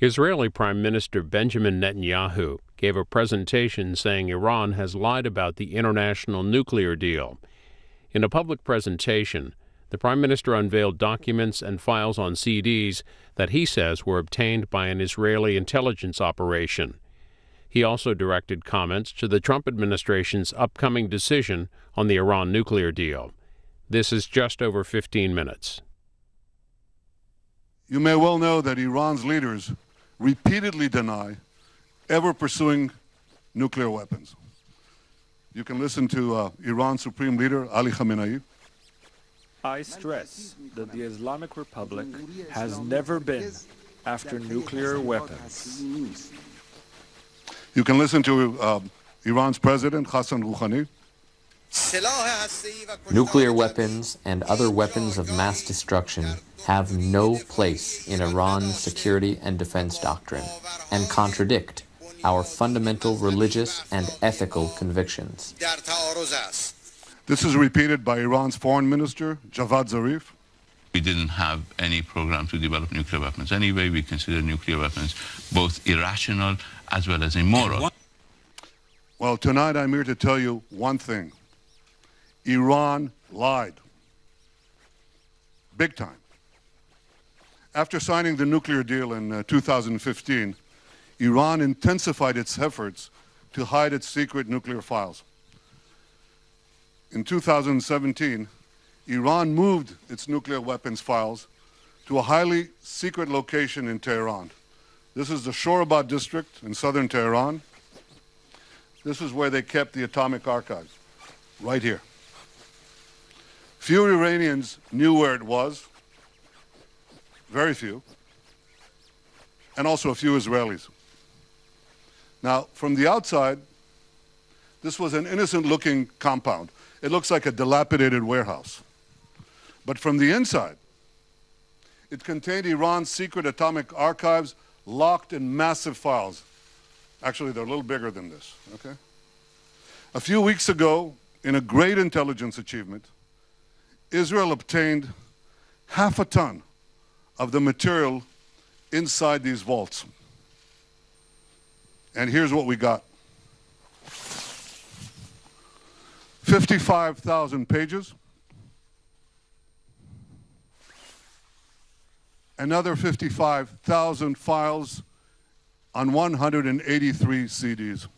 Israeli Prime Minister Benjamin Netanyahu gave a presentation saying Iran has lied about the international nuclear deal. In a public presentation, the Prime Minister unveiled documents and files on CDs that he says were obtained by an Israeli intelligence operation. He also directed comments to the Trump administration's upcoming decision on the Iran nuclear deal. This is just over 15 minutes. You may well know that Iran's leaders repeatedly deny ever pursuing nuclear weapons. You can listen to Iran's Supreme Leader, Ali Khamenei. I stress that the Islamic Republic has never been after nuclear weapons. You can listen to Iran's President, Hassan Rouhani. Nuclear weapons and other weapons of mass destruction have no place in Iran's security and defense doctrine and contradict our fundamental religious and ethical convictions. This is repeated by Iran's Foreign Minister, Javad Zarif. We didn't have any program to develop nuclear weapons. Anyway, we consider nuclear weapons both irrational as well as immoral. Well, tonight I'm here to tell you one thing. Iran lied. Big time. After signing the nuclear deal in 2015, Iran intensified its efforts to hide its secret nuclear files. In 2017, Iran moved its nuclear weapons files to a highly secret location in Tehran. This is the Shorabad district in southern Tehran. This is where they kept the atomic archives, right here. Few Iranians knew where it was, very few, and also a few Israelis. Now, from the outside, this was an innocent-looking compound. It looks like a dilapidated warehouse. But from the inside, it contained Iran's secret atomic archives locked in massive files. Actually, they're a little bigger than this, okay? A few weeks ago, in a great intelligence achievement, Israel obtained half a ton of the material inside these vaults. And here's what we got. 55,000 pages. Another 55,000 files on 183 CDs.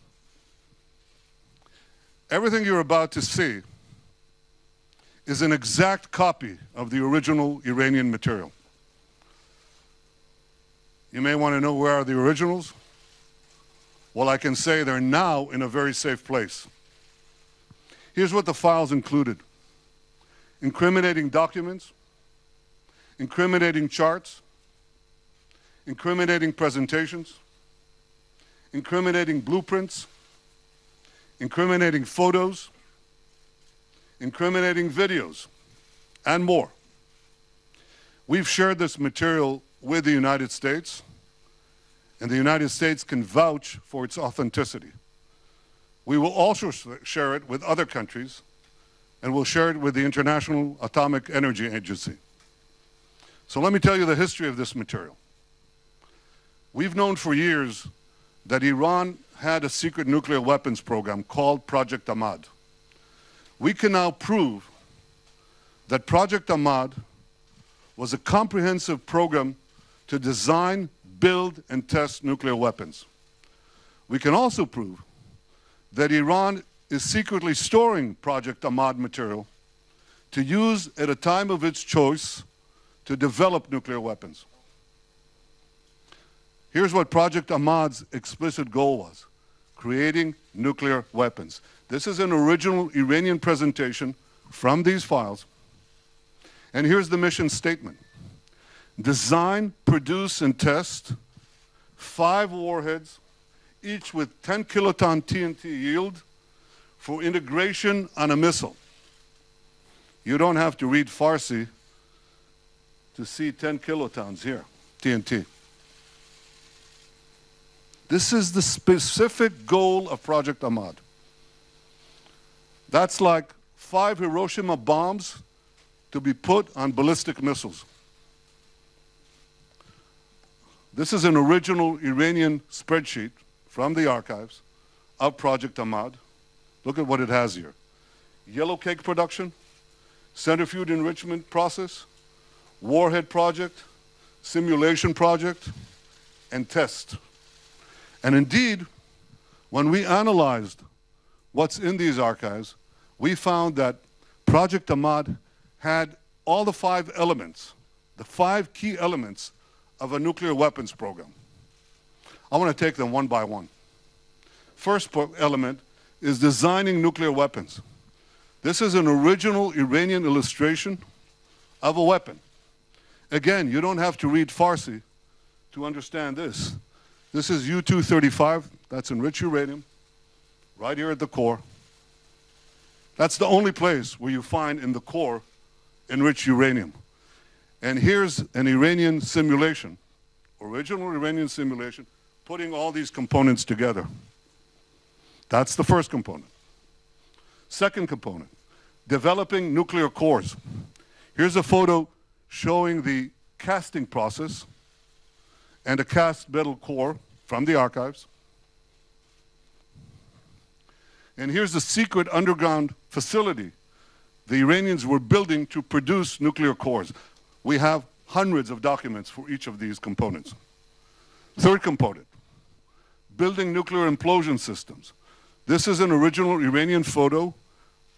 Everything you're about to see is an exact copy of the original Iranian material. You may want to know where are the originals? Well, I can say they're now in a very safe place. Here's what the files included: incriminating documents, incriminating charts, incriminating presentations, incriminating blueprints, incriminating photos, incriminating videos, and more. We've shared this material with the United States, and the United States can vouch for its authenticity. We will also share it with other countries, and we'll share it with the International Atomic Energy Agency. So let me tell you the history of this material. We've known for years that Iran had a secret nuclear weapons program called Project Ahmad. We can now prove that Project Ahmad was a comprehensive program to design, build, and test nuclear weapons. We can also prove that Iran is secretly storing Project Ahmad material to use at a time of its choice to develop nuclear weapons. Here's what Project Ahmad's explicit goal was: creating nuclear weapons. This is an original Iranian presentation from these files. And here's the mission statement: design, produce, and test 5 warheads, each with 10 kiloton TNT yield, for integration on a missile. You don't have to read Farsi to see 10 kilotons here, TNT. This is the specific goal of Project Ahmad. That's like 5 Hiroshima bombs to be put on ballistic missiles. This is an original Iranian spreadsheet from the archives of Project Ahmad. Look at what it has here. Yellow cake production, centrifuge enrichment process, warhead project, simulation project, and test. And indeed, when we analyzed what's in these archives, we found that Project Ahmad had all the 5 elements, the 5 key elements of a nuclear weapons program. I want to take them one by one. First element is designing nuclear weapons. This is an original Iranian illustration of a weapon. Again, you don't have to read Farsi to understand this. This is U-235, that's enriched uranium, right here at the core. That's the only place where you find in the core enriched uranium. And here's an Iranian simulation, original Iranian simulation, putting all these components together. That's the first component. Second component, developing nuclear cores. Here's a photo showing the casting process and a cast metal core from the archives. And here's the secret underground facility the Iranians were building to produce nuclear cores. We have hundreds of documents for each of these components. Third component, building nuclear implosion systems. This is an original Iranian photo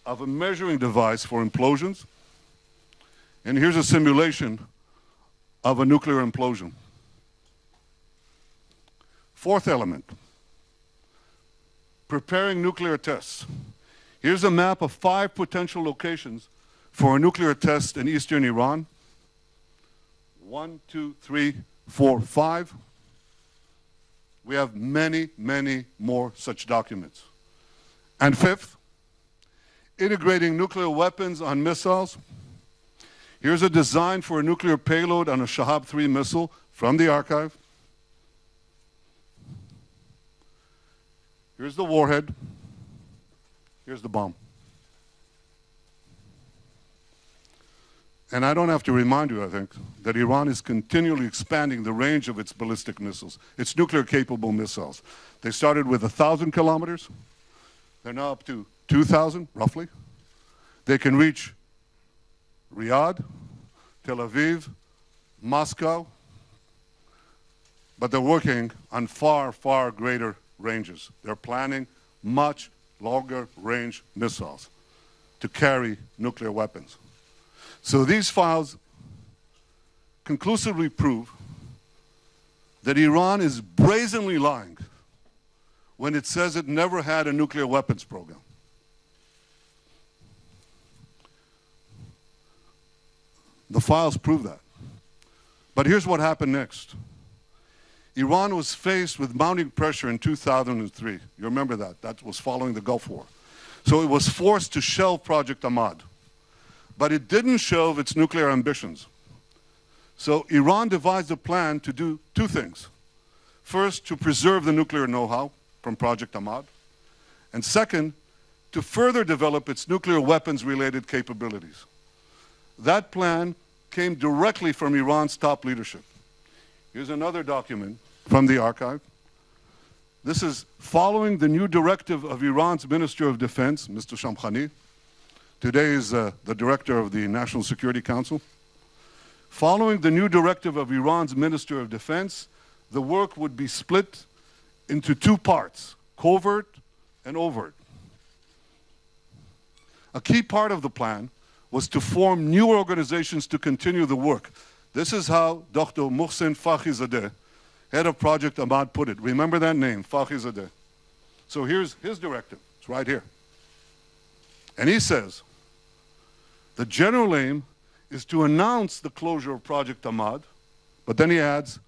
of a measuring device for implosions. And here's a simulation of a nuclear implosion. Fourth element, preparing nuclear tests. Here's a map of 5 potential locations for a nuclear test in eastern Iran. 1, 2, 3, 4, 5. We have many, many more such documents. And fifth, integrating nuclear weapons on missiles. Here's a design for a nuclear payload on a Shahab-3 missile from the archive. Here's the warhead. Here's the bomb. And I don't have to remind you, I think, that Iran is continually expanding the range of its ballistic missiles, its nuclear-capable missiles. They started with 1,000 kilometers. They're now up to 2,000, roughly. They can reach Riyadh, Tel Aviv, Moscow, but they're working on far, far greater ranges. They're planning much longer range missiles to carry nuclear weapons. So these files conclusively prove that Iran is brazenly lying when it says it never had a nuclear weapons program. The files prove that. But here's what happened next. Iran was faced with mounting pressure in 2003. You remember that. That was following the Gulf War. So it was forced to shelve Project Ahmad. But it didn't shelve its nuclear ambitions. So Iran devised a plan to do 2 things. First, to preserve the nuclear know-how from Project Ahmad. And second, to further develop its nuclear weapons-related capabilities. That plan came directly from Iran's top leadership. Here's another document from the archive. This is following the new directive of Iran's Minister of Defense, Mr. Shamkhani. Today is the director of the National Security Council. Following the new directive of Iran's Minister of Defense, the work would be split into 2 parts, covert and overt. A key part of the plan was to form new organizations to continue the work. This is how Dr. Mohsen Fakhrizadeh, head of Project Ahmad, put it. Remember that name, Fakhrizadeh. So here's his directive. It's right here. And he says, the general aim is to announce the closure of Project Ahmad, but then he adds,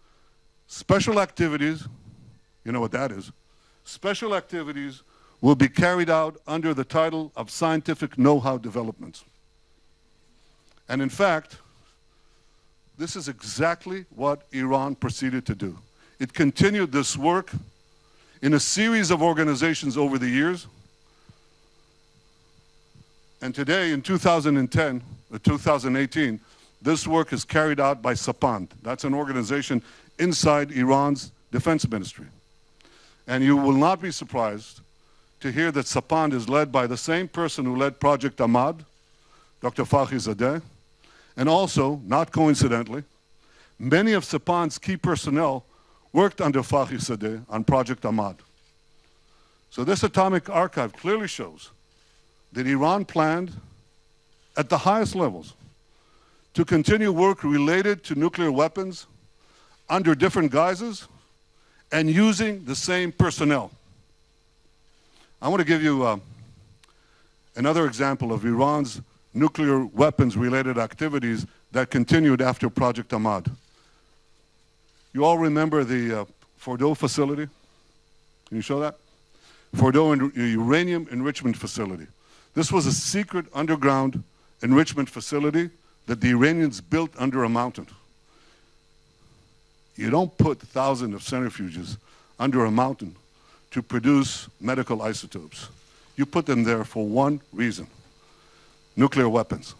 special activities, you know what that is, special activities will be carried out under the title of scientific know-how developments. And in fact, this is exactly what Iran proceeded to do. It continued this work in a series of organizations over the years. And today, in 2018, this work is carried out by Sapand. That's an organization inside Iran's defense ministry. And you will not be surprised to hear that Sapand is led by the same person who led Project Ahmad, Dr. Fakhrizadeh, and also, not coincidentally, many of Sapand's key personnel worked under Fakhrizadeh on Project Ahmad. So this atomic archive clearly shows that Iran planned at the highest levels to continue work related to nuclear weapons under different guises and using the same personnel. I want to give you another example of Iran's nuclear weapons-related activities that continued after Project Ahmad. You all remember the Fordow facility? Can you show that? Fordow uranium enrichment facility. This was a secret underground enrichment facility that the Iranians built under a mountain. You don't put thousands of centrifuges under a mountain to produce medical isotopes. You put them there for one reason: nuclear weapons,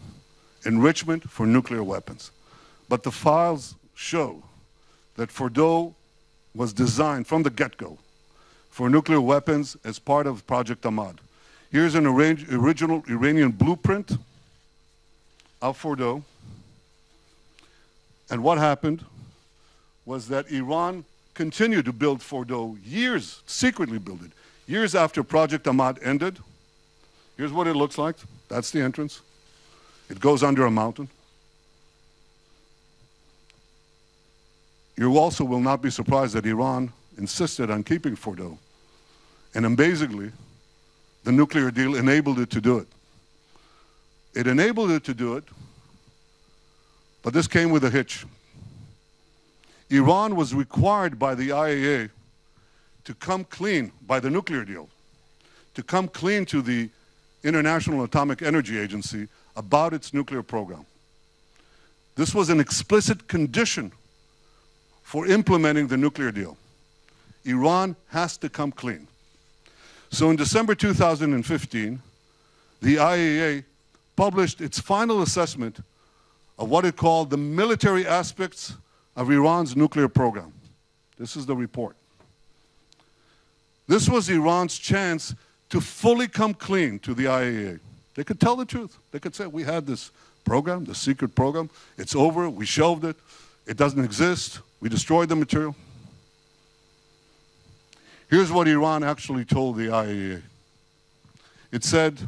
enrichment for nuclear weapons. But the files show that Fordow was designed from the get-go for nuclear weapons as part of Project Ahmad. Here's an original Iranian blueprint of Fordow. And what happened was that Iran continued to build Fordow years, secretly build it, years after Project Ahmad ended. Here's what it looks like. That's the entrance. It goes under a mountain. You also will not be surprised that Iran insisted on keeping Fordow. And amazingly, the nuclear deal enabled it to do it. It enabled it to do it, but this came with a hitch. Iran was required by the IAEA to come clean, by the nuclear deal, to come clean to the International Atomic Energy Agency about its nuclear program. This was an explicit condition for implementing the nuclear deal. Iran has to come clean. So in December 2015, the IAEA published its final assessment of what it called the military aspects of Iran's nuclear program. This is the report. This was Iran's chance to fully come clean to the IAEA. They could tell the truth. They could say, we had this program, the secret program. It's over. We shelved it. It doesn't exist. We destroyed the material. Here's what Iran actually told the IAEA. It said,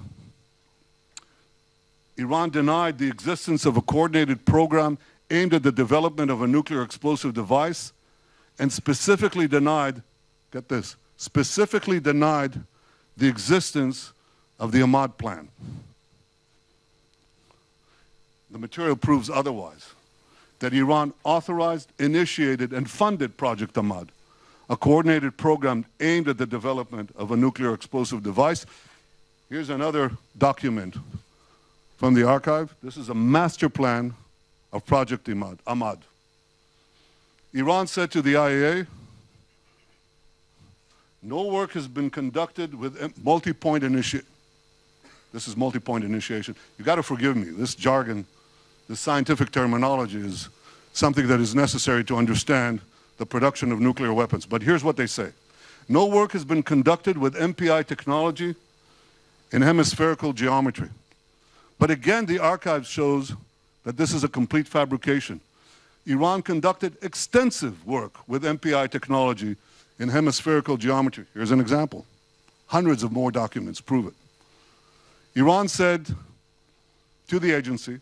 Iran denied the existence of a coordinated program aimed at the development of a nuclear explosive device, and specifically denied, get this, specifically denied the existence of the Ahmad plan. The material proves otherwise, that Iran authorized, initiated, and funded Project Ahmad, a coordinated program aimed at the development of a nuclear explosive device. Here's another document from the archive. This is a master plan of Project Ahmad. Iran said to the IAEA, no work has been conducted with multi-point initiation. This is multi-point initiation. You got to forgive me. This jargon, this scientific terminology is something that is necessary to understand the production of nuclear weapons. But here's what they say. No work has been conducted with MPI technology in hemispherical geometry. But again, the archive shows that this is a complete fabrication. Iran conducted extensive work with MPI technology in hemispherical geometry. Here's an example. Hundreds of more documents prove it. Iran said to the agency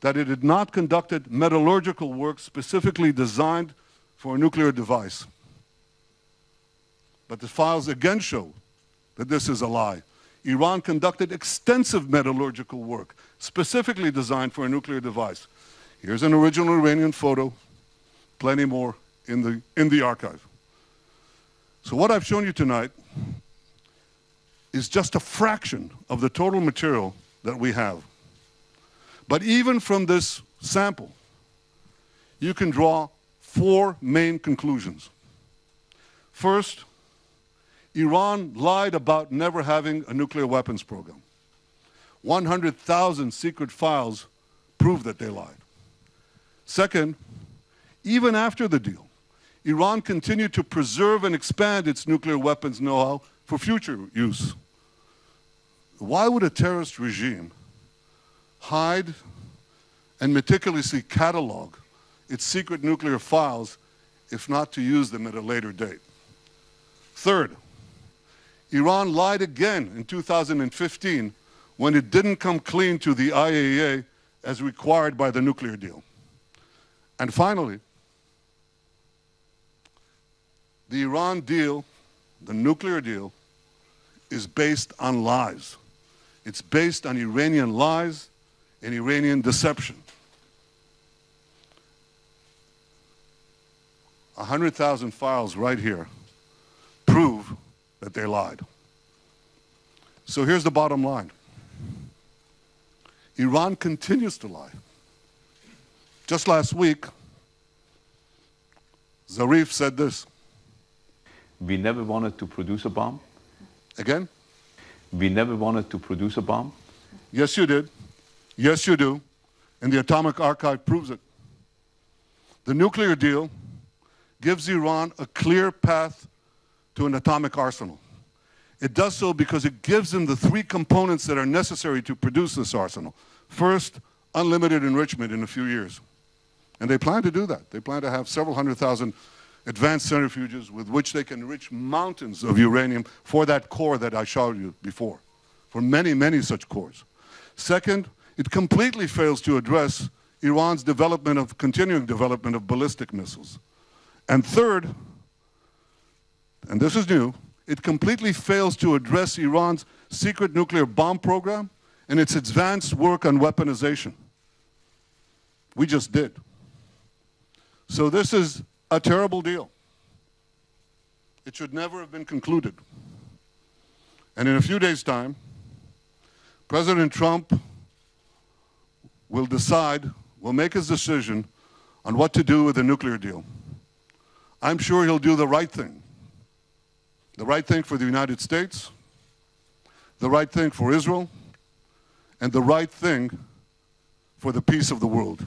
that it had not conducted metallurgical work specifically designed for a nuclear device. But the files again show that this is a lie. Iran conducted extensive metallurgical work specifically designed for a nuclear device. Here's an original Iranian photo, plenty more in the archive. So what I've shown you tonight is just a fraction of the total material that we have. But even from this sample, you can draw four main conclusions. First, Iran lied about never having a nuclear weapons program. 100,000 secret files prove that they lied. Second, even after the deal, Iran continued to preserve and expand its nuclear weapons know-how for future use. Why would a terrorist regime hide and meticulously catalog its secret nuclear files if not to use them at a later date? Third, Iran lied again in 2015 when it didn't come clean to the IAEA as required by the nuclear deal. And finally, the Iran deal, the nuclear deal, is based on lies. It's based on Iranian lies and Iranian deception. 100,000 files right here prove that they lied. So here's the bottom line. Iran continues to lie. Just last week, Zarif said this. We never wanted to produce a bomb. Again? We never wanted to produce a bomb. Yes, you did. Yes, you do. And the Atomic Archive proves it. The nuclear deal gives Iran a clear path to an atomic arsenal. It does so because it gives them the three components that are necessary to produce this arsenal. First, unlimited enrichment in a few years. And they plan to do that. They plan to have several 100,000 advanced centrifuges with which they can enrich mountains of uranium for that core that I showed you before, for many, many such cores. Second, it completely fails to address Iran's continuing development of ballistic missiles. And third, and this is new, it completely fails to address Iran's secret nuclear bomb program and its advanced work on weaponization. We just did. So this is a terrible deal. It should never have been concluded. And in a few days' time, President Trump will make his decision on what to do with the nuclear deal. I'm sure he'll do the right thing. The right thing for the United States, the right thing for Israel, and the right thing for the peace of the world.